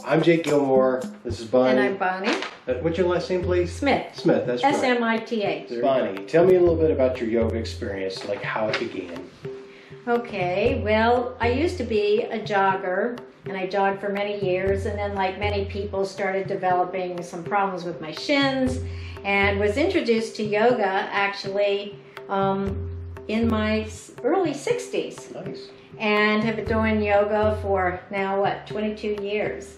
I'm Jake Gilmore. This is Bonnie. And I'm Bonnie. What's your last name, please? Smith. Smith, that's right. S-M-I-T-H. Bonnie, tell me a little bit about your yoga experience, like how it began. Okay, well, I used to be a jogger, and I jogged for many years, and then like many people started developing some problems with my shins, and was introduced to yoga actually in my early 60s. Nice. And have been doing yoga for now, 22 years.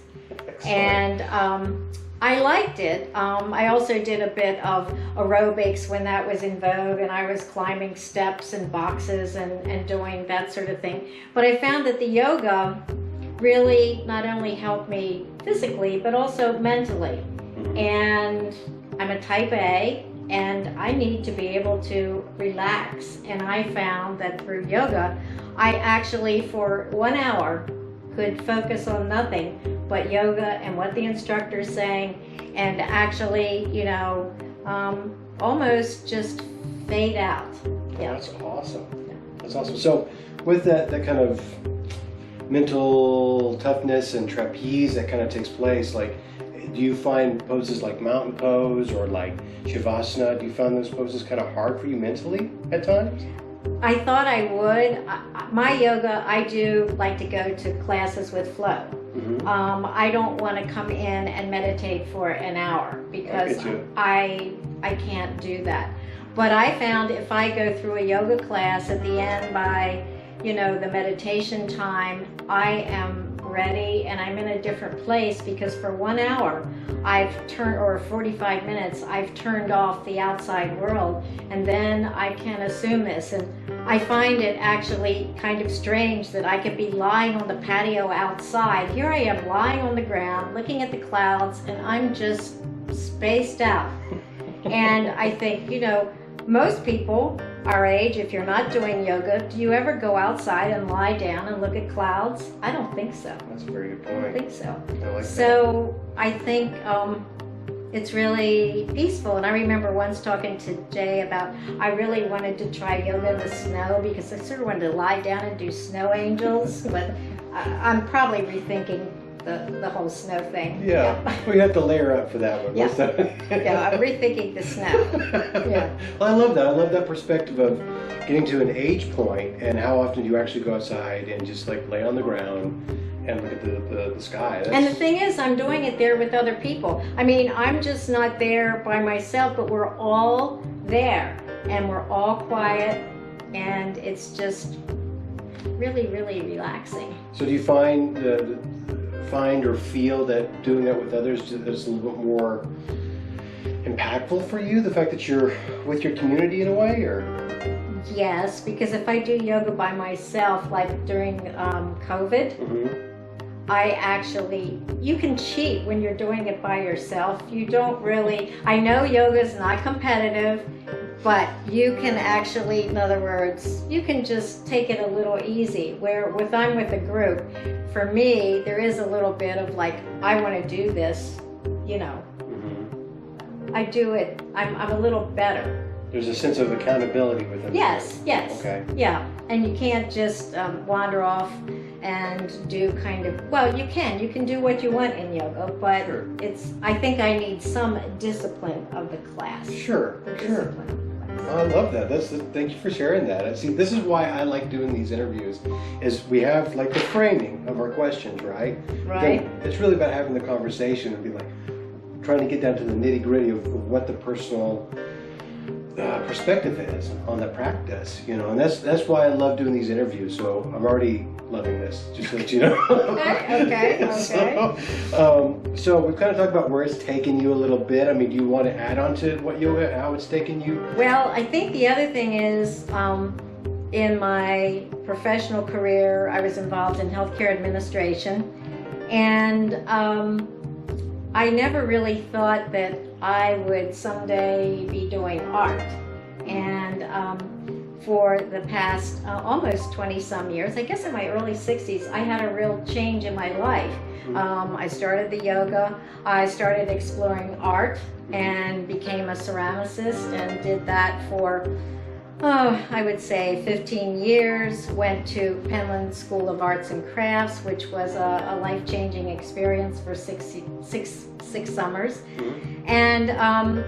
Excellent. And I liked it. I also did a bit of aerobics when that was in vogue, and I was climbing steps and boxes and doing that sort of thing. But I found that the yoga really not only helped me physically, but also mentally. Mm-hmm. And I'm a type A, and I need to be able to relax. And I found that through yoga, I actually, for 1 hour, could focus on nothing but yoga and what the instructor's saying, and actually, almost just fade out. Yeah. That's awesome. Yeah. That's awesome. So with that kind of mental toughness and trapeze that kind of takes place, like, do you find poses like mountain pose or like Shavasana, do you find those poses kind of hard for you mentally at times? I thought I would. My yoga, I do like to go to classes with flow. Mm-hmm. I don't want to come in and meditate for an hour because I can't do that. But I found if I go through a yoga class at the end by, the meditation time, I am ready and I'm in a different place because for 1 hour or 45 minutes, I've turned off the outside world, and then I can assume this. And I find it actually kind of strange that I could be lying on the patio outside. Here I am lying on the ground, looking at the clouds, and I'm just spaced out. And I think, most people our age, if you're not doing yoga, do you ever go outside and lie down and look at clouds? I don't think so. That's a very good point. I don't think so. I like so that. I think it's really peaceful. And I remember once talking to Jay about I really wanted to try yoga in the snow because I sort of wanted to lie down and do snow angels, but I'm probably rethinking the whole snow thing. Yeah. We have to layer up for that one. Yeah. Yeah, I'm rethinking the snow. Yeah. Well, I love that. I love that perspective of getting to an age point and how often do you actually go outside and just like lay on the ground and look at the sky. And the thing is, I'm doing it there with other people. I mean, I'm just not there by myself, but we're all there and we're all quiet, and it's just really, really relaxing. So do you find or feel that doing that with others is a little bit more impactful for you, the fact that you're with your community in a way, or? Yes, because if I do yoga by myself, like during COVID, mm-hmm. You can cheat when you're doing it by yourself. You don't really, I know yoga is not competitive, but you can actually, in other words, you can just take it a little easy. Where I'm with a group, for me, there is a little bit of like, I want to do this, Mm-hmm. I do it, I'm a little better. There's a sense of accountability with it. Yes. Okay. Yeah, and you can't just wander off and do kind of, well, you can do what you want in yoga, but sure. I think I need some discipline of the class. Sure. I love that. Thank you for sharing that. See, this is why I like doing these interviews, is we have like the framing of our questions, right? Right. Then it's really about having the conversation and be like, trying to get down to the nitty gritty of what the personal perspective is on the practice, and that's why I love doing these interviews. So I'm already loving this, just to let you know. Okay. So we've kind of talked about where it's taken you a little bit. I mean, do you want to add on to what yoga, how it's taken you? Well, I think the other thing is, in my professional career, I was involved in healthcare administration, and I never really thought that I would someday be doing art. And for the past almost 20-some years, I guess in my early 60s, I had a real change in my life. I started the yoga, I started exploring art and became a ceramicist and did that for I would say 15 years, went to Penland School of Arts and Crafts, which was a life-changing experience for six summers. Mm-hmm. And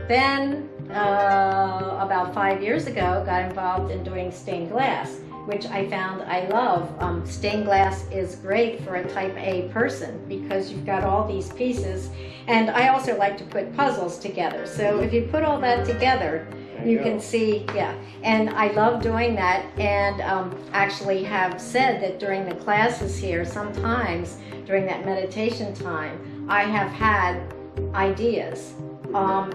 then about 5 years ago, got involved in doing stained glass, which I found I love. Stained glass is great for a type A person because you've got all these pieces. And I also like to put puzzles together. So if you put all that together, you can see, yeah. And I love doing that, and actually have said that during the classes here, sometimes during that meditation time, I have had ideas.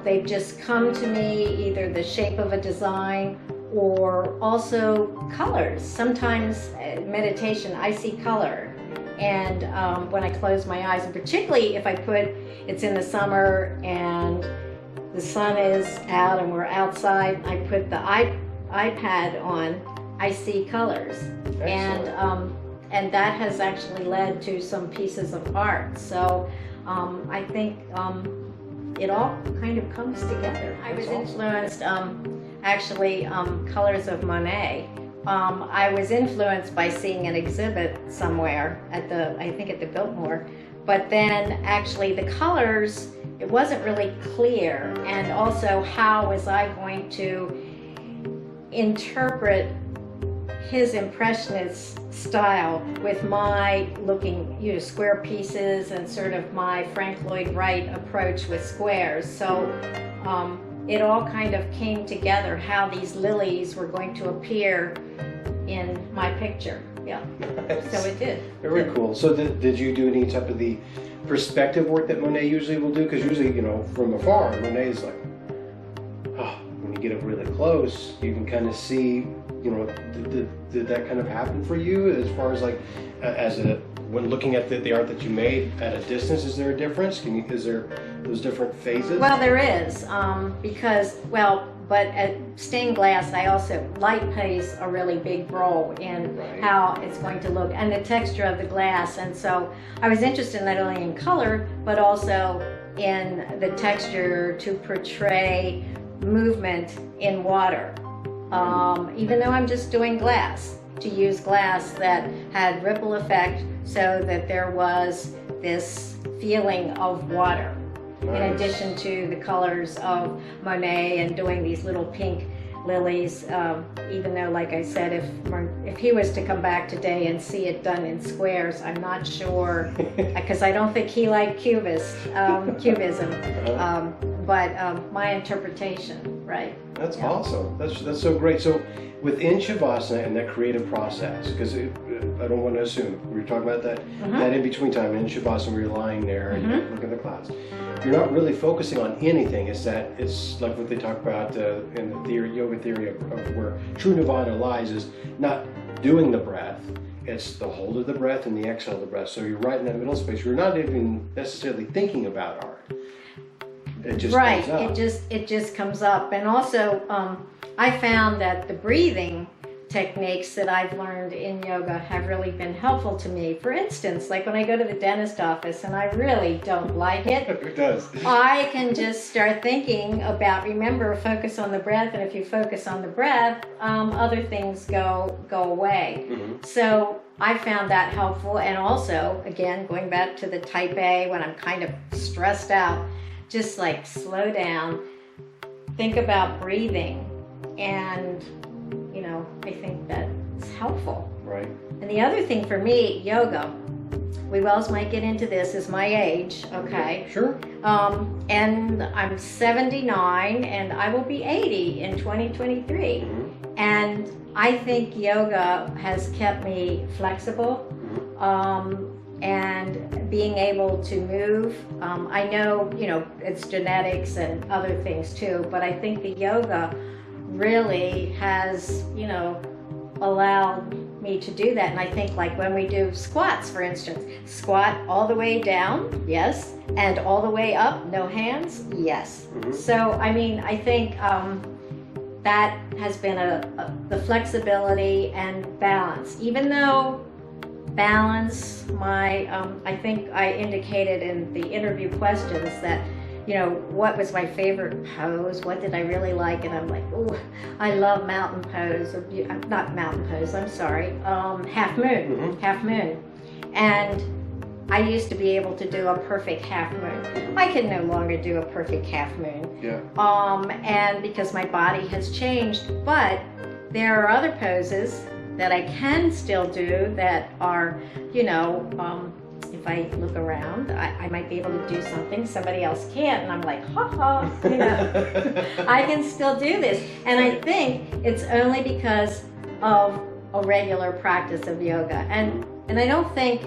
They've just come to me, either the shape of a design or also colors. Sometimes meditation, I see color. And when I close my eyes, and particularly if I put, it's in the summer and the sun is out and we're outside, I put the iPad on, I see colors. Excellent. And that has actually led to some pieces of art. So I think it all kind of comes together. I was influenced, actually, colors of Monet. I was influenced by seeing an exhibit somewhere at I think at the Biltmore, but then actually the colors, it wasn't really clear, and also how was I going to interpret his impressionist style with my looking, square pieces and sort of my Frank Lloyd Wright approach with squares. So it all kind of came together, how these lilies were going to appear in my picture. Yeah. Nice. So it did. Very cool. So did you do any type of the perspective work that Monet usually will do? Because usually, from afar, Monet is like, when you get up really close, you can kind of see, did that kind of happen for you as far as like, when looking at the art that you made at a distance? Is there a difference? Is there those different phases? Well, there is, but at stained glass, light plays a really big role in how it's going to look and the texture of the glass. And so I was interested not only in color, but also in the texture to portray movement in water. Even though I'm just doing glass, to use glass that had ripple effect so that there was this feeling of water. Nice. In addition to the colors of Monet and doing these little pink lilies, even though, like I said, if he was to come back today and see it done in squares, I'm not sure, because I don't think he liked cubism, but my interpretation, right? That's awesome. That's so great. So within Shavasana and that creative process, because I don't want to assume, we were talking about that, that in-between time in Shavasana where you're lying there and you look at the clouds. You're not really focusing on anything. It's like what they talk about in the yoga theory of where true nirvana lies, is not doing the breath. It's the hold of the breath and the exhale of the breath. So you're right in that middle space. You're not even necessarily thinking about art. It just comes up. It just comes up. And also, I found that the breathing techniques that I've learned in yoga have really been helpful to me. For instance, like when I go to the dentist office and I really don't like it, it does. I can just start thinking about, remember, focus on the breath, and if you focus on the breath, other things go away. So I found that helpful. And also, again, going back to the type A, when I'm kind of stressed out, just like slow down, think about breathing, and I think that's helpful. Right. And the other thing for me, yoga, we Wells might get into this, is my age, okay? Sure. And I'm 79 and I will be 80 in 2023. And I think yoga has kept me flexible. And being able to move. I know, it's genetics and other things too, but I think the yoga really has, allowed me to do that. And I think, like when we do squats, for instance, squat all the way down, yes, and all the way up, no hands, yes. So, I think that has been the flexibility and balance. Even though balance, I think I indicated in the interview questions that, you know, what was my favorite pose? What did I really like? And I'm like, oh, I love mountain pose. Not mountain pose, I'm sorry. Half moon, half moon. And I used to be able to do a perfect half moon. I can no longer do a perfect half moon. Yeah. And because my body has changed, but there are other poses that I can still do that are, you know, if I look around, I might be able to do something somebody else can't, and I'm like, ha ha, you know, I can still do this. And I think it's only because of a regular practice of yoga. And I don't think,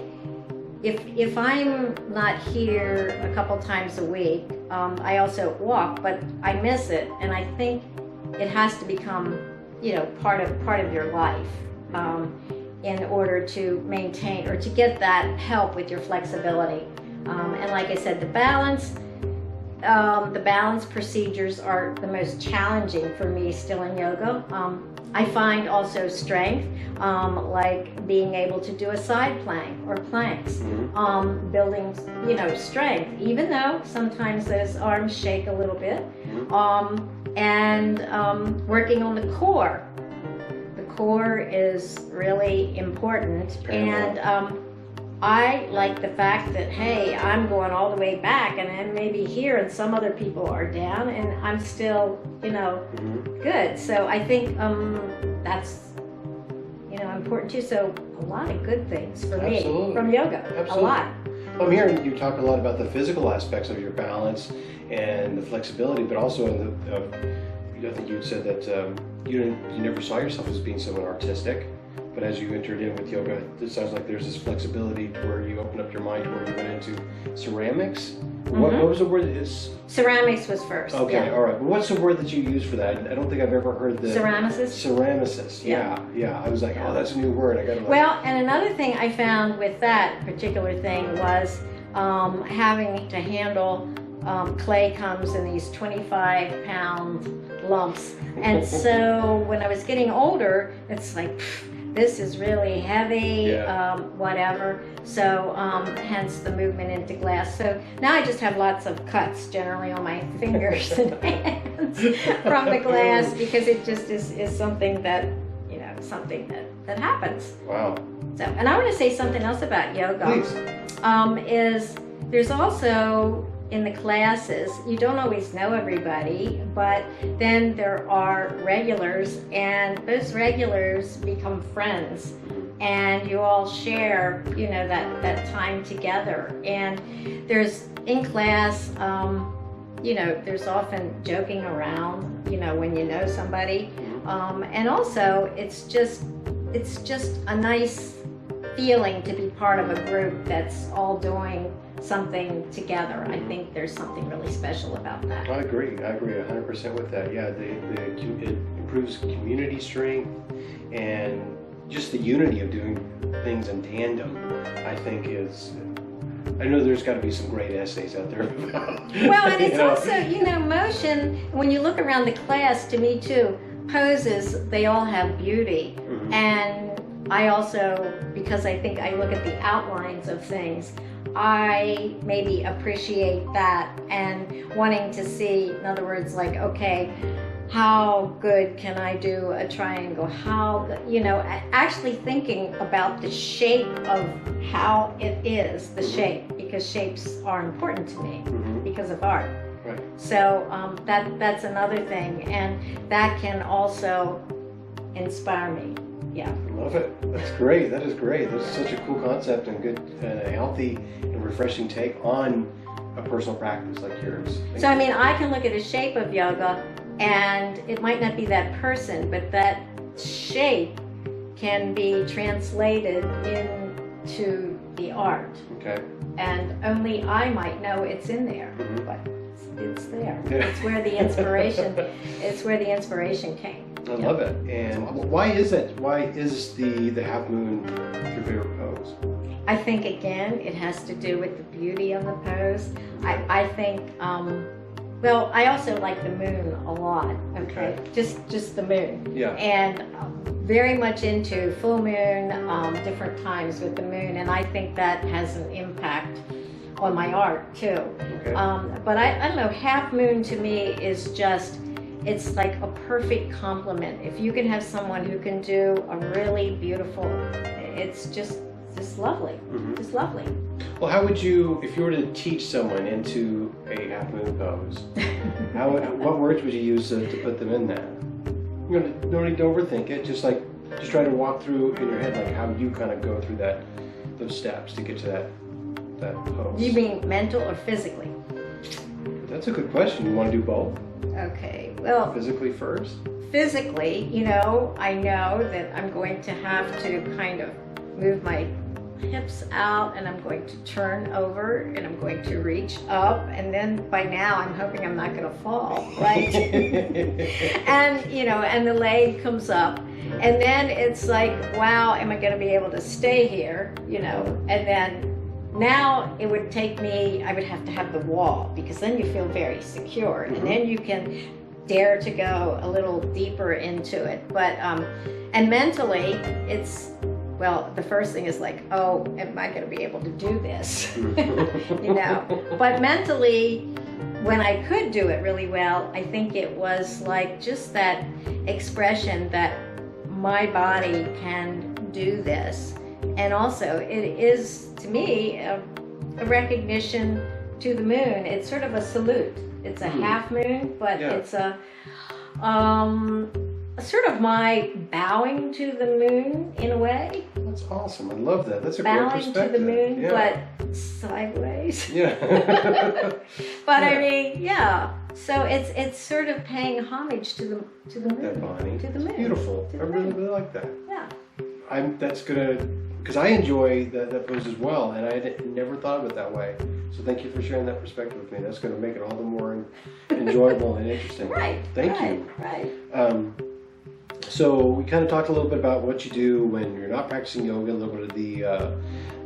if I'm not here a couple times a week, I also walk, but I miss it, and I think it has to become, you know, part of your life. In order to maintain or to get that help with your flexibility. And like I said, the balance procedures are the most challenging for me still in yoga. I find also strength, like being able to do a side plank or planks, building, you know, strength, even though sometimes those arms shake a little bit, and working on the core. Core is really important, and I like the fact that, hey, I'm going all the way back, and then maybe here, and some other people are down, and I'm still, you know, good. So I think that's, you know, important too. So a lot of good things for me from yoga. Absolutely. A lot. Well, I'm hearing you talk a lot about the physical aspects of your balance and the flexibility, but also in the, I think you said that you never saw yourself as being someone artistic, but as you entered in with yoga, it sounds like there's this flexibility to where you opened up your mind to where you went into ceramics. What was the word? Ceramics was first. Okay, all right. Well, what's the word that you use for that? I don't think I've ever heard the... Ceramicist? Ceramicist, yeah. I was like, oh, that's a new word. I gotta Well, and another thing I found with that particular thing was having to handle clay comes in these 25-pound lumps, and so when I was getting older, it's like, this is really heavy, whatever. So hence the movement into glass. So now I just have lots of cuts generally on my fingers and hands from the glass, because it just is something that, you know, something that happens. Wow. So, and I want to say something else about yoga. Please. Is there's also, in the classes, you don't always know everybody, but then there are regulars, and those regulars become friends, and you all share, you know, that time together. And there's, in class, you know, there's often joking around, you know, when you know somebody, and also it's just a nice feeling to be part of a group that's all doing something together. I think there's something really special about that. I agree 100% with that. Yeah, it improves community strength, and just the unity of doing things in tandem, I think is, I know there's got to be some great essays out there about. Well, and it's also, you know, motion, when you look around the class, to me too, poses, they all have beauty. And I also, because I think I look at the outlines of things, I maybe appreciate that, and wanting to see, in other words, like, okay, how good can I do a triangle? How, you know, actually thinking about the shape of how it is, the shape, because shapes are important to me because of art. Right. So that's another thing, and that can also inspire me. Yeah. I love it. That's great. That is great. That's such a cool concept, and good, a healthy and refreshing take on a personal practice like yours. So I mean, I can look at a shape of yoga, and it might not be that person, but that shape can be translated into the art. Okay. And only I might know it's in there, but it's there. Yeah. It's where the inspiration. It's where the inspiration came. I love it. And why is that? Why is the half moon your favorite pose? I think, again, it has to do with the beauty of the pose. I think, well, I also like the moon a lot, okay? Just the moon. Yeah. And very much into full moon, different times with the moon, and I think that has an impact on my art too. Okay. But I don't know, half moon to me is just, it's like a perfect compliment. If you can have someone who can do a really beautiful, it's just lovely, just lovely. Well, how would you, if you were to teach someone into a half moon pose, what words would you use to put them in that? You know, no need to overthink it. Just try to walk through in your head like how you kind of go through those steps to get to that pose. You mean mental or physically? That's a good question. You want to do both? Okay, well, Physically first? physically, you know, I know that I'm going to have to kind of move my hips out, and I'm going to turn over, and I'm going to reach up, and then by now I'm hoping I'm not going to fall, right? And, you know, and the leg comes up, and then it's like, wow, am I going to be able to stay here, you know? And then now it would take me, I would have to have the wall, because then you feel very secure, and then you can dare to go a little deeper into it. But and mentally, it's, well, the first thing is like, oh, am I going to be able to do this? You know, but mentally, when I could do it really well, I think it was like just that expression that my body can do this. And also, it is, to me, a recognition to the moon. It's sort of a salute. It's a half moon, but it's a sort of my bowing to the moon in a way. That's awesome. I love that. That's a great Bowing perspective. to the moon, Yeah. but sideways. Yeah. But I mean, yeah. So it's sort of paying homage to the moon. That Bonnie. To the moon. It's beautiful. To I the really, moon. really like that. Yeah. That's gonna, because I enjoy that pose as well, and I had never thought of it that way. So thank you for sharing that perspective with me. That's gonna make it all the more enjoyable and interesting. Right. Thank right, you. Right. So we kind of talked a little bit about what you do when you're not practicing yoga, a little bit of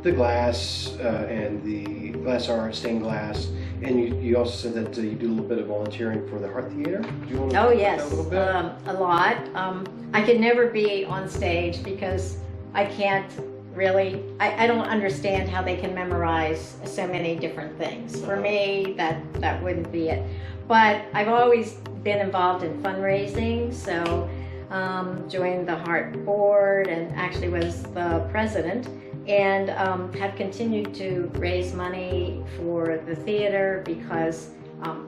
the glass and the glass art, stained glass, and you also said that you do a little bit of volunteering for the Heart Theater. Do you want to talk about that a little bit? A lot. I could never be on stage because I can't really, I don't understand how they can memorize so many different things. For me, that wouldn't be it. But I've always been involved in fundraising, so joined the Heart Board and actually was the president, and have continued to raise money for the theater because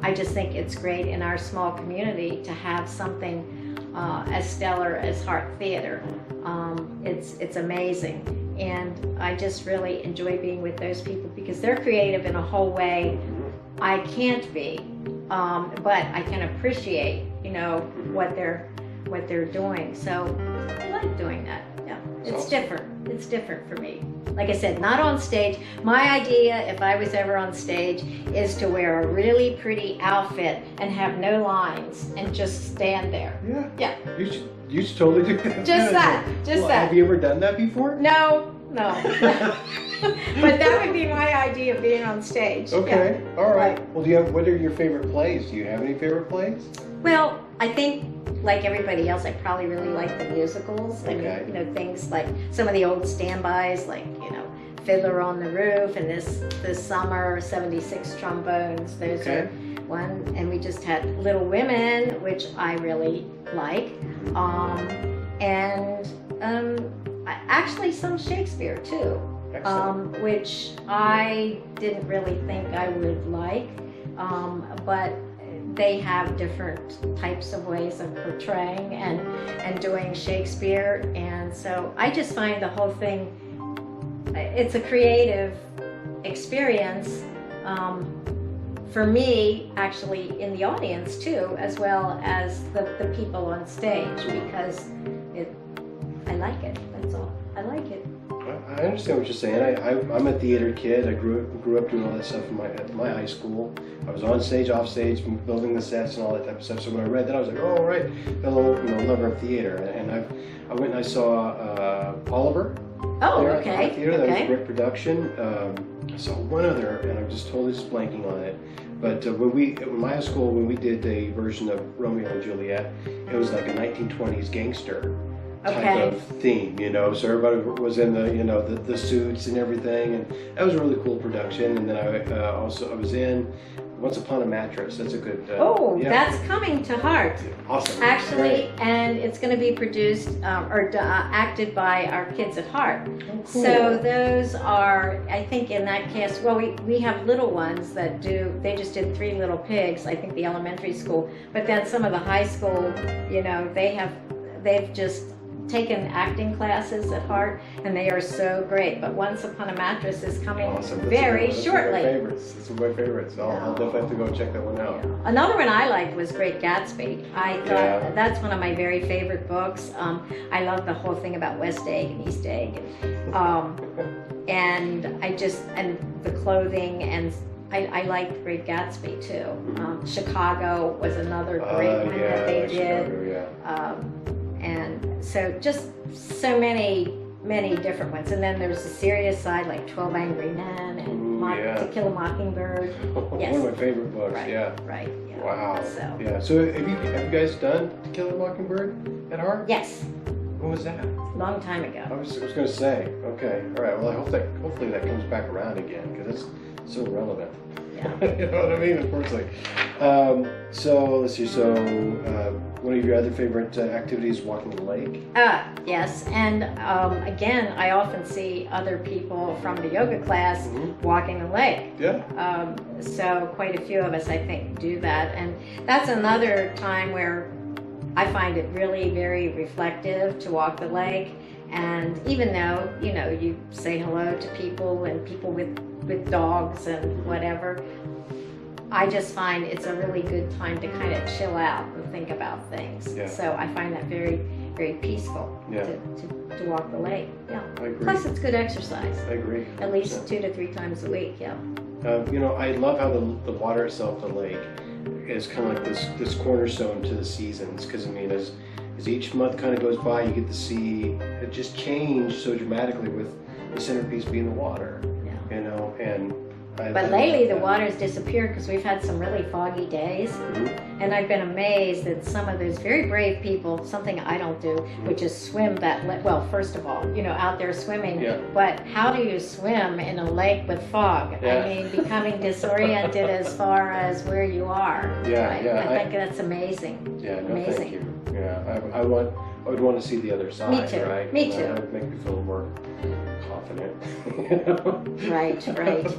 I just think it's great in our small community to have something as stellar as Heart Theater. It's amazing, and I just really enjoy being with those people because they're creative in a whole way I can't be, but I can appreciate, you know, what they're doing. So I like doing that. Yeah, it's awesome. different. It's different for me. Like I said, not on stage. My idea, if I was ever on stage, is to wear a really pretty outfit and have no lines and just stand there. Yeah. Yeah. You should totally do that. Just that. Just that. Have you ever done that before? No. But that would be my idea of being on stage. Okay. Yeah. All right. Well, what are your favorite plays? Do you have any favorite plays? Well, I think, like everybody else, I probably really like the musicals. I mean, you know, things like some of the old standbys, like, you know, Fiddler on the Roof, and this summer, 76 Trombones. Those are one. And we just had Little Women, which I really like. Actually some Shakespeare too, which I didn't really think I would like, but they have different types of ways of portraying and doing Shakespeare, and so I just find the whole thing, it's a creative experience for me, actually, in the audience too, as well as the people on stage, because I like it. That's all. I like it. I understand what you're saying. I'm a theater kid. I grew up doing all that stuff at my high school. I was on stage, off stage, building the sets and all that type of stuff. So when I read that, I was like, oh, right, fellow, lover of theater. And I went and I saw Oliver. Oh, there okay. At the Art Theater. That was a great production. I saw one other, and I'm just totally blanking on it. But in my high school, when we did a version of Romeo and Juliet, it was like a 1920s gangster type of theme, you know. So everybody was in the, you know, the suits and everything, and that was a really cool production. And then I was in Once Upon a Mattress. That's a good. That's coming to Heart. Awesome. Actually, and it's going to be produced or acted by our kids at Heart. Oh, cool. So those are, I think, in that cast. Well, we have little ones that do. They just did Three Little Pigs. I think the elementary school, but then some of the high school, you know, they've just taken acting classes at Heart, and they are so great. But Once Upon a Mattress is coming very shortly. It's one of my favorites. I'll definitely have to go check that one out. Yeah. Another one I liked was Great Gatsby. I thought that's one of my very favorite books. I love the whole thing about West Egg and East Egg, and the clothing, and I liked Great Gatsby too. Chicago was another great one that they did. Chicago, and so just so many different ones. And then there's the serious side, like 12 Angry Men and To Kill a Mockingbird. Yes. One of my favorite books. Right, yeah. Right. Yeah. Wow. So. Yeah. So have you guys done To Kill a Mockingbird at Heart? Yes. When was that? Long time ago. I was going to say. Okay. All right. Well, hopefully that comes back around again, because it's so relevant. Yeah. You know what I mean? Unfortunately. So let's see. So one of your other favorite activities, walking the lake. Yes, and again, I often see other people from the yoga class walking the lake. Yeah. So quite a few of us, I think, do that, and that's another time where I find it really very reflective to walk the lake. And even though, you know, you say hello to people and people with dogs and whatever, I just find it's a really good time to kind of chill out and think about things. Yeah. So I find that very, very peaceful to walk the lake. Yeah. I agree. Plus, it's good exercise. I agree. At least 2 to 3 times a week. Yeah. You know, I love how the water itself, the lake, is kind of like this cornerstone to the seasons. Because I mean, as each month kind of goes by, you get to see it just change so dramatically, with the centerpiece being the water. Yeah. You know, and But lately the water's disappeared because we've had some really foggy days, and I've been amazed that some of those very brave people, something I don't do, which is swim that well, first of all, you know, out there swimming, but how do you swim in a lake with fog? I mean, becoming disoriented as far as where you are. I think that's amazing. Yeah, no, amazing. thank you. Yeah, I would want to see the other side. Me too. Right? Me too. That would make me feel more confident. You know? Right.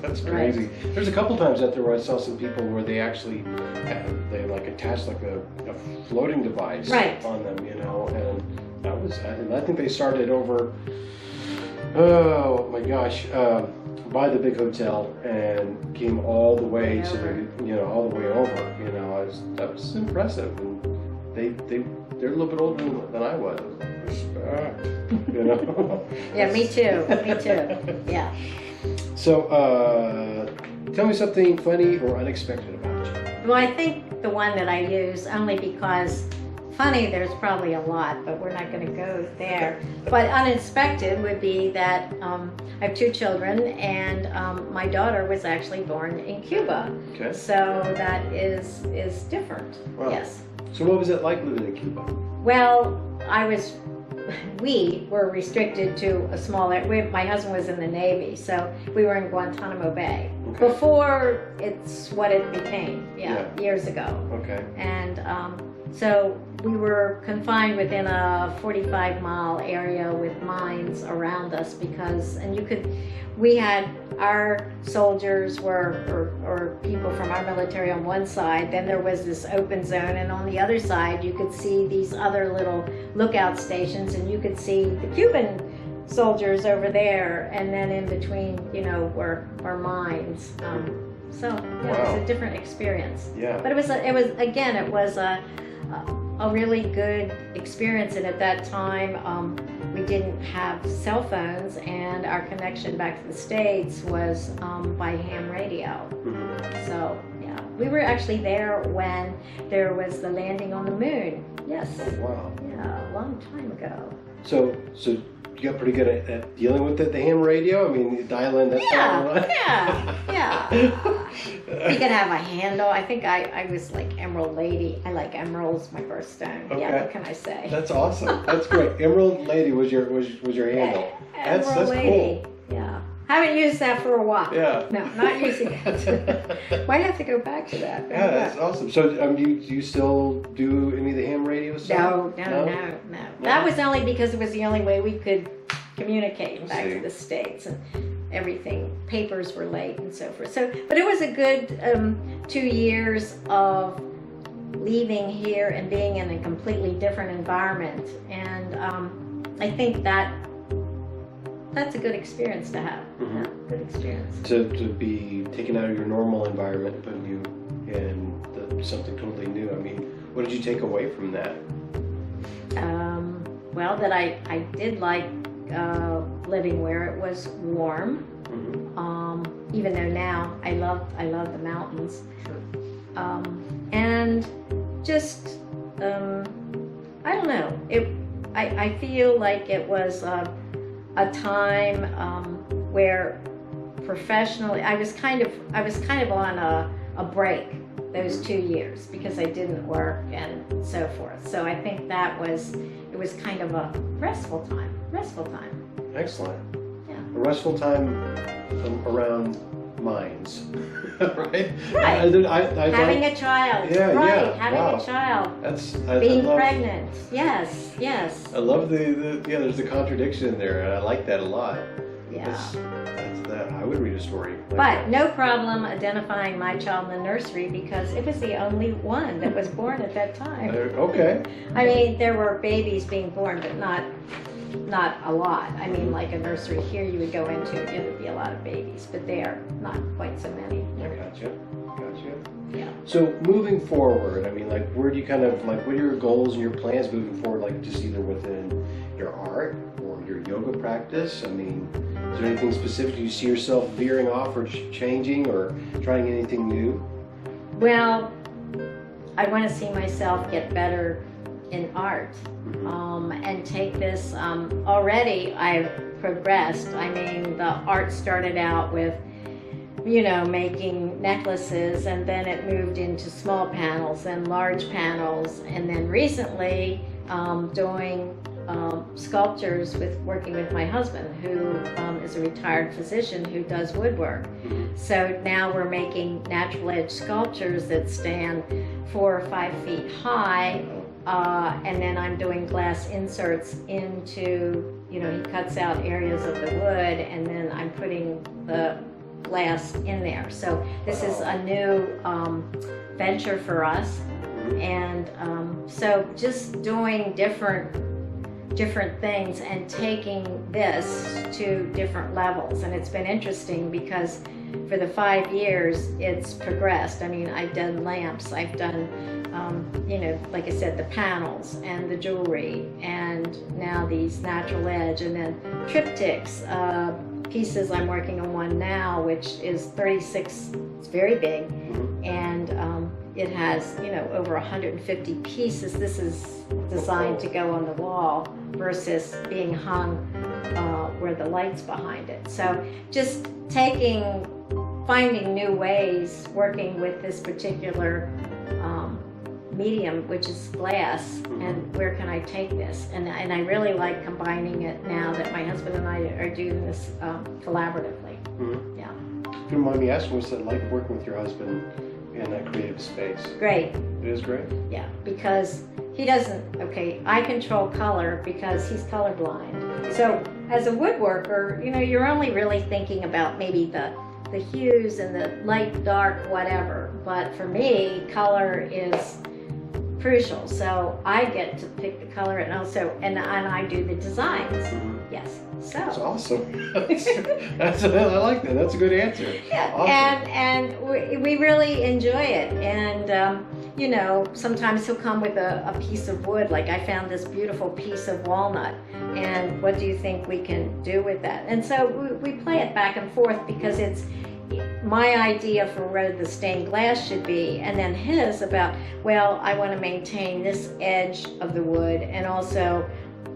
That's crazy. Right. There's a couple times out there where I saw some people where they actually they like attached like a floating device on them, you know, and I think they started over. Oh my gosh. By the big hotel and came all the way all the way over. You know, that was impressive. And they're a little bit older than I was. Respect, you know. Yeah, me too. Yeah. So, tell me something funny or unexpected about you. Well, I think the one that I use, only because funny, there's probably a lot, but we're not going to go there. But unexpected would be that I have 2 children, and my daughter was actually born in Cuba. Okay. So that is different. Wow. Yes. So what was it like living in Cuba? Well, we were restricted to a small area. My husband was in the Navy, so we were in Guantanamo Bay. Okay. Before it's what it became, years ago. Okay. And so we were confined within a 45-mile area with mines around us we had our soldiers or people from our military on one side, then there was this open zone, and on the other side you could see these other little lookout stations, and you could see the Cuban soldiers over there, and then in between, you know, were mines. So it was a different experience. Yeah. But it was a really good experience, and at that time we didn't have cell phones, and our connection back to the States was by ham radio. So yeah, we were actually there when there was the landing on the moon. Yes. Oh, wow. Yeah, a long time ago. So got pretty good at dealing with the ham radio? I mean, you dial in, that's yeah. You can have a handle. I think I was like Emerald Lady. I like emeralds, my birthstone. Okay. Yeah, what can I say? That's awesome. That's great. Emerald Lady was your handle. That's Lady. cool. Yeah. Haven't used that for a while. Yeah. No, not using it. Might have to go back to that. Yeah, that's awesome. So, do you still do any of the ham radio stuff? No. That was only because it was the only way we could communicate back to the States, and everything. Papers were late and so forth. So, but it was a good 2 years of leaving here and being in a completely different environment, and I think that's a good experience to have. Mm-hmm. Yeah, good experience. To be taken out of your normal environment and putting you in something totally new. I mean, what did you take away from that? Well, that I did like living where it was warm. Mm-hmm. Even though now I love the mountains. Sure. And just I don't know. I feel like it was a time where professionally I was kind of on a break those 2 years because I didn't work and so forth. So I think it was kind of a restful time. Excellent. Yeah. A restful time around minds, right? Right. Having a child. Yeah, right. yeah. Having Wow. a child. Being Pregnant. Yes. I love there's the contradiction in there, and I like that a lot. Yeah. That's that. I would read a story. Like But that. no problem identifying my child in the nursery because it was the only one that was born at that time. Okay. I mean, there were babies being born, but not a lot. I mean, like a nursery here you would go into, it would be a lot of babies, but there, not quite so many. I gotcha. Yeah. So moving forward, I mean, like, where do you kind of, like, what are your goals and your plans moving forward, like, just either within your art or your yoga practice? I mean, is there anything specific you see yourself veering off or changing or trying anything new? Well, I want to see myself get better in art, and take this, already I've progressed. I mean, the art started out with, making necklaces, and then it moved into small panels and large panels, and then recently doing sculptures working with my husband, who is a retired physician who does woodwork. So now we're making natural edge sculptures that stand 4 or 5 feet high, and then I'm doing glass inserts into, he cuts out areas of the wood, and then I'm putting the glass in there. So this is a new venture for us, and so just doing different things and taking this to different levels. And it's been interesting because for the 5 years it's progressed. I mean, I've done lamps, I've done like I said, the panels and the jewelry, and now these natural edge, and then triptychs, pieces. I'm working on one now which is 36, it's very big, and it has over 150 pieces. This is designed to go on the wall versus being hung where the light's behind it. So just finding new ways, working with this particular medium, which is glass, and where can I take this? And I really like combining it now that my husband and I are doing this collaboratively. Yeah. If you don't mind me asking, what's it like working with your husband in that creative space? Great. It is great? Yeah, because he doesn't, I control color because he's colorblind. So as a woodworker, you're only really thinking about maybe the hues and the light, dark, whatever. But for me, color is crucial. So I get to pick the color, and also, and I do the designs. Yes. So. That's awesome. I like that. That's a good answer. Yeah. Awesome. And we really enjoy it. And sometimes he'll come with a piece of wood. Like I found this beautiful piece of walnut, and what do you think we can do with that? And so we play it back and forth because it's my idea for where the stained glass should be, and then his about, well, I want to maintain this edge of the wood, and also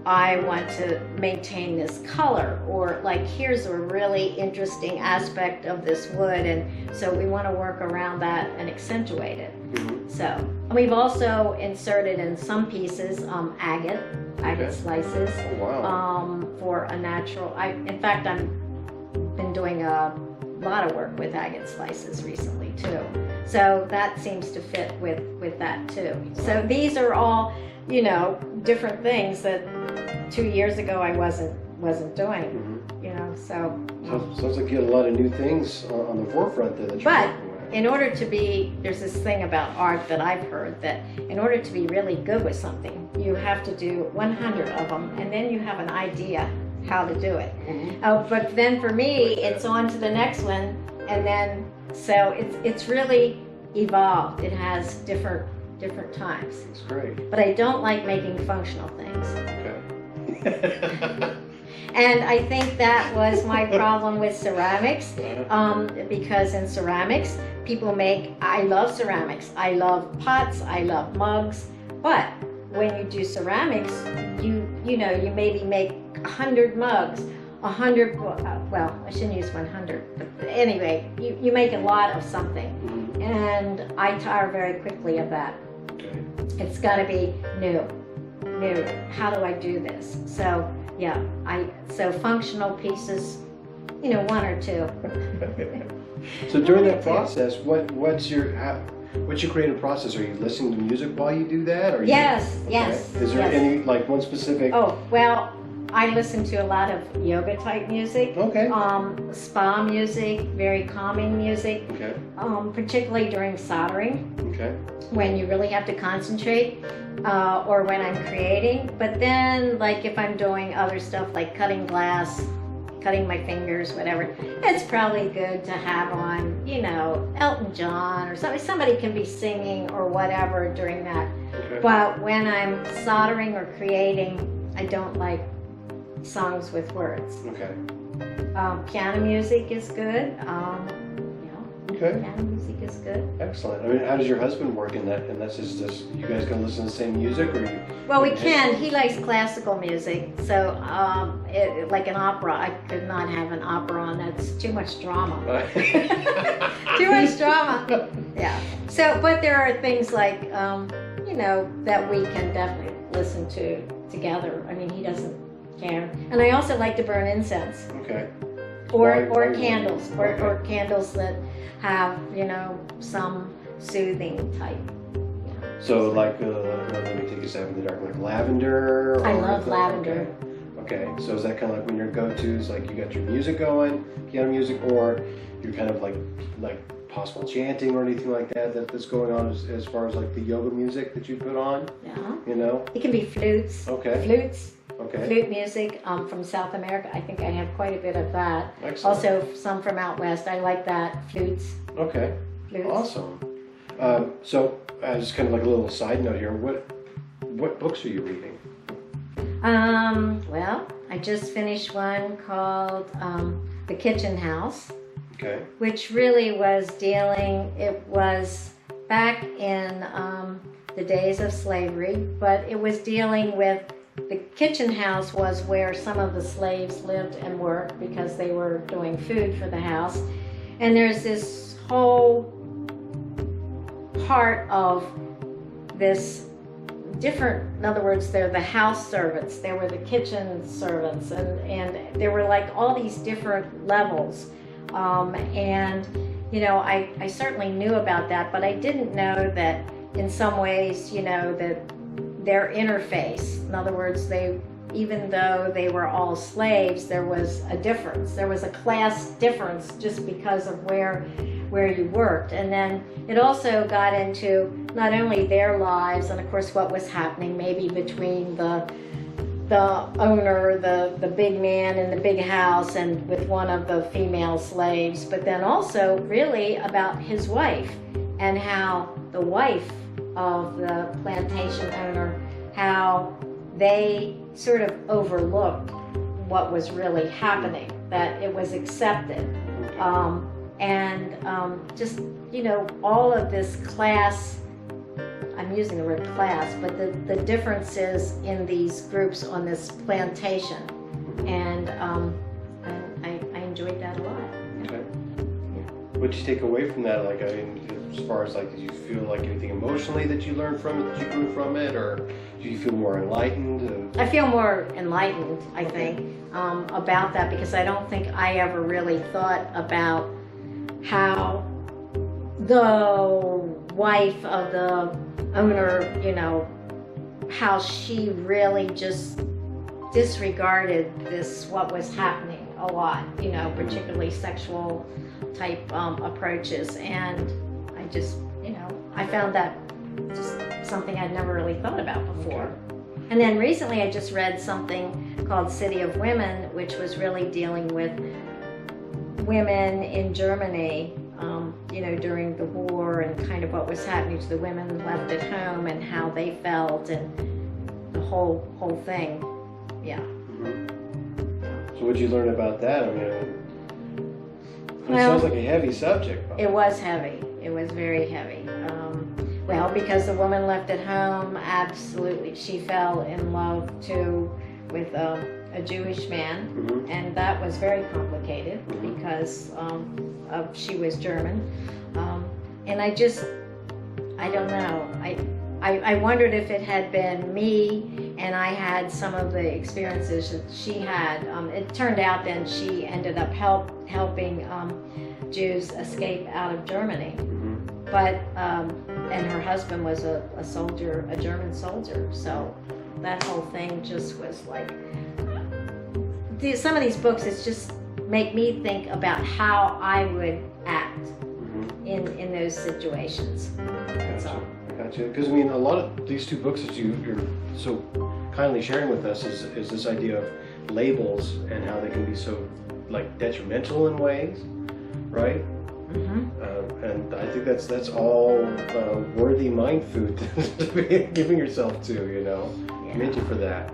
I want to maintain this color, or like here's a really interesting aspect of this wood, and so we want to work around that and accentuate it. So, and we've also inserted in some pieces agate slices for a natural. In fact, I've been doing a lot of work with agate slices recently too. So that seems to fit with that too. So these are all, you know, different things that 2 years ago I wasn't doing. You know, so sounds like you had a lot of new things on the forefront there that you're but working with. in order to be, there's this thing about art that I've heard, that in order to be really good with something, you have to do 100 of them, and then you have an idea how to do it. But then for me, it's on to the next one, and then, so it's really evolved. It has different times. That's great. But I don't like making functional things. Okay. And I think that was my problem with ceramics, because in ceramics, people make, I love ceramics, I love pots, I love mugs, but when you do ceramics, you know, you maybe make 100 mugs, 100, well, I shouldn't use 100, but anyway, you make a lot of something, and I tire very quickly of that. It's got to be new. How do I do this? So yeah, so functional pieces, you know, 1 or 2. So during that process, what's your creative process? Are you listening to music while you do that? Or Yes. Is there any, like, one specific? Oh, well, I listen to a lot of yoga type music. Okay. Spa music, very calming music. Okay. Particularly during soldering. Okay. When you really have to concentrate, or when I'm creating. But then, like if I'm doing other stuff like cutting glass, cutting my fingers, whatever, it's probably good to have on, you know, Elton John or something. Somebody can be singing or whatever during that. Okay. But when I'm soldering or creating, I don't like songs with words. Okay. Piano music is good. Okay. Piano music is good. Excellent. I mean, how does your husband work in that? And that's just you guys gonna listen to the same music, or you? Well, we can. He likes classical music, so like an opera. I could not have an opera on. That's too much drama. Too much drama. Yeah. So, but there are things like, you know, that we can definitely listen to together. I mean, he doesn't care. And I also like to burn incense. Okay. Or candles, or candles that have, you know, some soothing type. Yeah. So like, let me take a step in the dark, like lavender? I love lavender. Okay, so is that kind of like when your go-tos, like you got your music going, piano music, or you're kind of like possible chanting or anything like that's going on as far as like the yoga music that you put on? Yeah. You know? It can be flutes. Okay. Flutes. Okay. Flute music from South America. I think I have quite a bit of that. Excellent. Also some from out west. I like that. Flutes. Okay. Flutes. Awesome. So just kind of like a little side note here. What books are you reading? Well, I just finished one called The Kitchen House. Okay. Which really was it was back in the days of slavery, but it was dealing with, the kitchen house was where some of the slaves lived and worked because they were doing food for the house. And there's this whole part of this different, in other words, they're the house servants, they were the kitchen servants, and there were like all these different levels. And, you know, I certainly knew about that, but I didn't know that in some ways, you know, that their interface, in other words, even though they were all slaves, there was a difference. There was a class difference just because of where you worked. And then it also got into not only their lives and, of course, what was happening maybe between the owner, the big man in the big house, and with one of the female slaves, but then also really about his wife and how the wife of the plantation owner, how they sort of overlooked what was really happening, that it was accepted. Just, you know, all of this class, I I'm using the word class, but the difference is in these groups on this plantation. And I enjoyed that a lot. Okay. What did you take away from that? Like, I mean, as far as like, did you feel like anything emotionally that you learned from it, that you grew from it, or do you feel more enlightened? I feel more enlightened, I think, about that, because I don't think I ever really thought about how the wife of the owner, you know, how she really just disregarded this, what was happening a lot, you know, particularly sexual type approaches. And I just, you know, I found that just something I'd never really thought about before. And then recently I just read something called City of Women, which was really dealing with women in Germany, you know, during the war, and kind of what was happening to the women left at home and how they felt, and the whole thing. Yeah. So what did you learn about that? I mean, it sounds like a heavy subject. It was heavy. It was very heavy. Well, because the woman left at home, absolutely, she fell in love too with a Jewish man, and that was very complicated because she was German, and I don't know. I wondered if it had been me and I had some of the experiences that she had. It turned out then she ended up helping Jews escape out of Germany. But, and her husband was a soldier, a German soldier. So that whole thing just was like, some of these books, it's just make me think about how I would act in those situations. That's all. Gotcha. Because I mean, a lot of these two books that you're so kindly sharing with us is this idea of labels and how they can be so like detrimental in ways, right? And I think that's all worthy mind food to be giving yourself to, you know. Yeah. Commend you for that.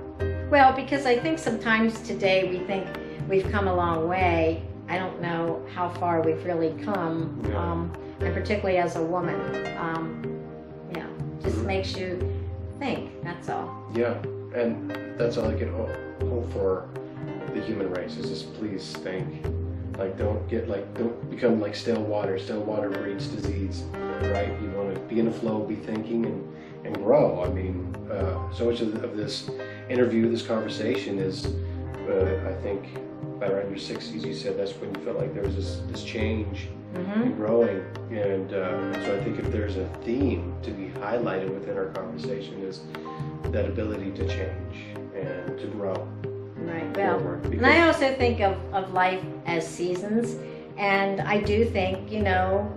Well, because I think sometimes today we think we've come a long way. I don't know how far we've really come, and particularly as a woman. Just makes you think, that's all. Yeah, and that's all I can hope for the human race is just please think. Like, don't become like stale water. Stale water breeds disease, right? You want to be in a flow, be thinking, and grow. I mean, so much of this interview, this conversation is, I think, by around your 60s, you said that's when you felt like there was this change and growing. And so I think if there's a theme to be highlighted within our conversation is that ability to change and to grow. Right. Well, and I also think of life as seasons. And I do think, you know,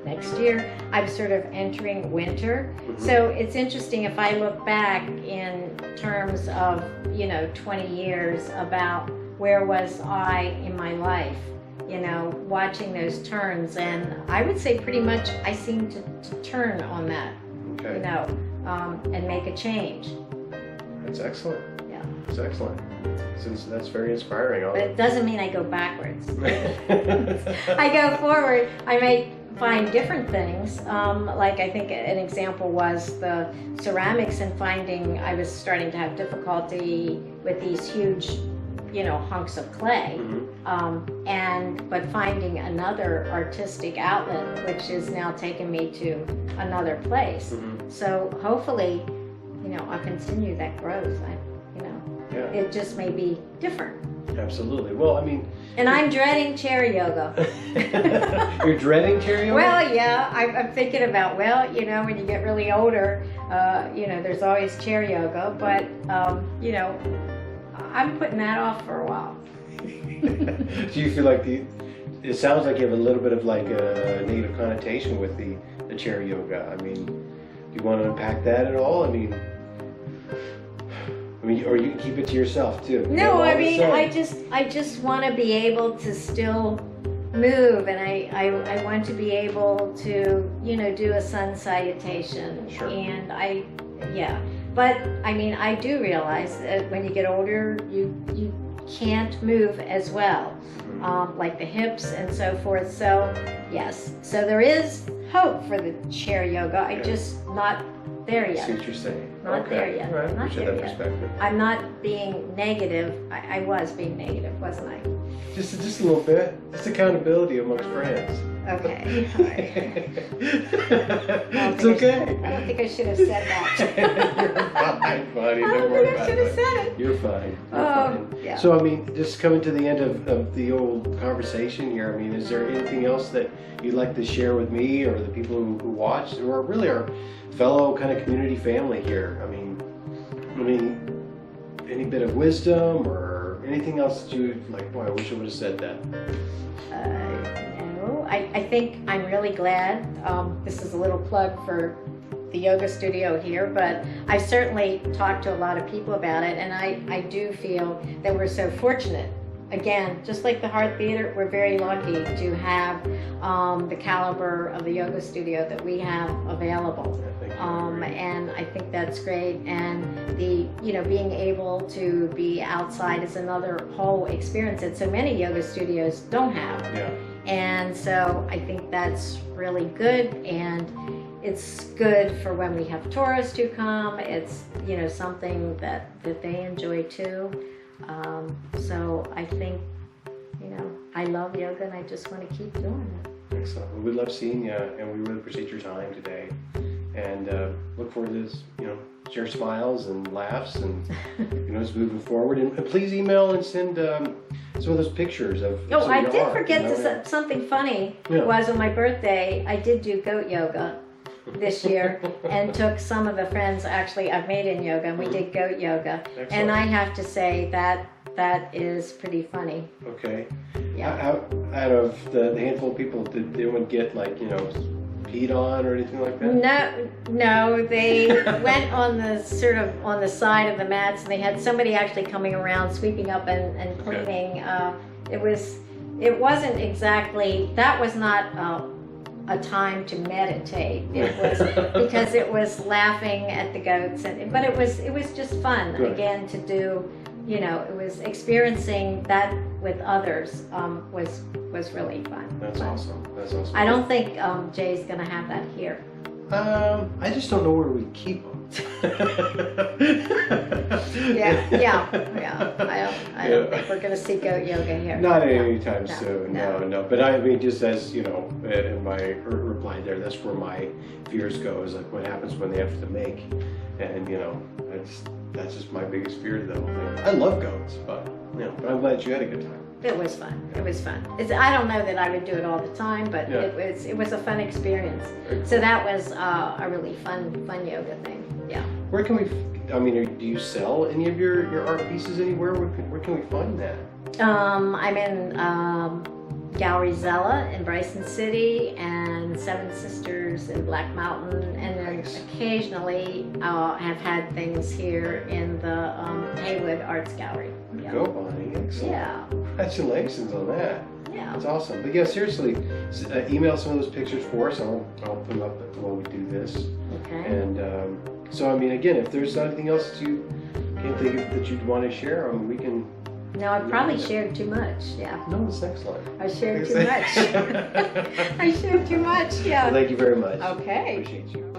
next year I'm sort of entering winter. So it's interesting if I look back in terms of, you know, 20 years about where was I in my life, you know, watching those turns. And I would say pretty much I seem to turn on that, you know, and make a change. That's excellent. Yeah. That's excellent. Since that's very inspiring. But it doesn't mean I go backwards. I go forward. I may find different things. Like I think an example was the ceramics, and finding I was starting to have difficulty with these huge, you know, hunks of clay. But finding another artistic outlet, which is now taking me to another place. So hopefully, you know, I'll continue that growth. It just may be different. Absolutely. Well, I mean... And I'm dreading chair yoga. You're dreading chair yoga? Well, yeah. I'm thinking about, well, you know, when you get really older, you know, there's always chair yoga. But, you know, I'm putting that off for a while. Do you feel like it sounds like you have a little bit of like a negative connotation with the chair yoga. I mean, do you want to unpack that at all? I mean, or you can keep it to yourself too. No, I mean, I just want to be able to still move, and I want to be able to, you know, do a sun salutation. Sure. And but I mean, I do realize that when you get older, you can't move as well, like the hips and so forth. So yes, so there is hope for the chair yoga. I just not there I see yet. what you're saying. Not Okay. there yet. All right, Not appreciate there that yet. perspective. I'm not being negative. I was being negative, wasn't I? Just a little bit. Just accountability amongst friends. Okay. All right. It's okay. I don't think I should have said that. You're fine, buddy. I Don't don't worry think I about should have it. said it. You're fine. You're Oh, fine. yeah. So, I mean, just coming to the end of the old conversation here, I mean, is there anything else that you'd like to share with me or the people who watch, or really our fellow kind of community family here? I mean, any bit of wisdom or anything else that you'd like, boy, I wish I would have said that. No, I think I'm really glad. This is a little plug for the yoga studio here, but I've certainly talked to a lot of people about it, and I do feel that we're so fortunate. Again, just like the Heart Theater, we're very lucky to have the caliber of the yoga studio that we have available. And I think that's great. And the, being able to be outside is another whole experience that so many yoga studios don't have. Yeah. And so I think that's really good, and it's good for when we have tourists who come. It's, something that they enjoy too. So I think, I love yoga and I just want to keep doing it. Excellent. Well, we love seeing you, and we really appreciate your time today. And look forward to this, share smiles and laughs and, just moving forward. And please email and send some of those pictures of Oh, some I of your did art, forget something funny. Was on my birthday, I did do goat yoga this year and took some of the friends actually I've made in yoga, and we did goat yoga. Excellent. And I have to say that is pretty funny. Okay. Yeah. Out of the handful of people, did anyone get peed on or anything like that? No, they went on the side of the mats, and they had somebody actually coming around sweeping up and cleaning. Okay. It wasn't exactly, that was not a time to meditate. It was because it was laughing at the goats, but it was just fun. Good. Again, to do, it was experiencing that with others was really fun. That's awesome. That's awesome. I don't think Jay's gonna have that here. I just don't know where we keep them. Yeah. I don't think we're gonna see goat yoga here. Not anytime soon. No. But I mean, just as in my reply there, that's where my fears go. Is like what happens when they have to make, and that's just my biggest fear to the whole thing. I love goats, but but I'm glad you had a good time. It was fun. It was fun. I don't know that I would do it all the time, but it was a fun experience. So that was a really fun yoga thing. Yeah. Where can we? I mean, do you sell any of your art pieces anywhere? Where can we find that? I'm in Gallery Zella in Bryson City and Seven Sisters in Black Mountain, and then occasionally have had things here in the Haywood Arts Gallery. Yeah. Go, Bonnie. Excellent. Yeah. Congratulations on that. Yeah. That's awesome. But yeah, seriously, email some of those pictures for us. I'll put them up while we do this. Okay. And so, I mean, again, if there's anything else that you can't think of that you'd want to share, we can. No, I probably shared too much. Yeah. No, it's excellent. I shared too much. I shared too much. Yeah. Well, thank you very much. Okay. Appreciate you.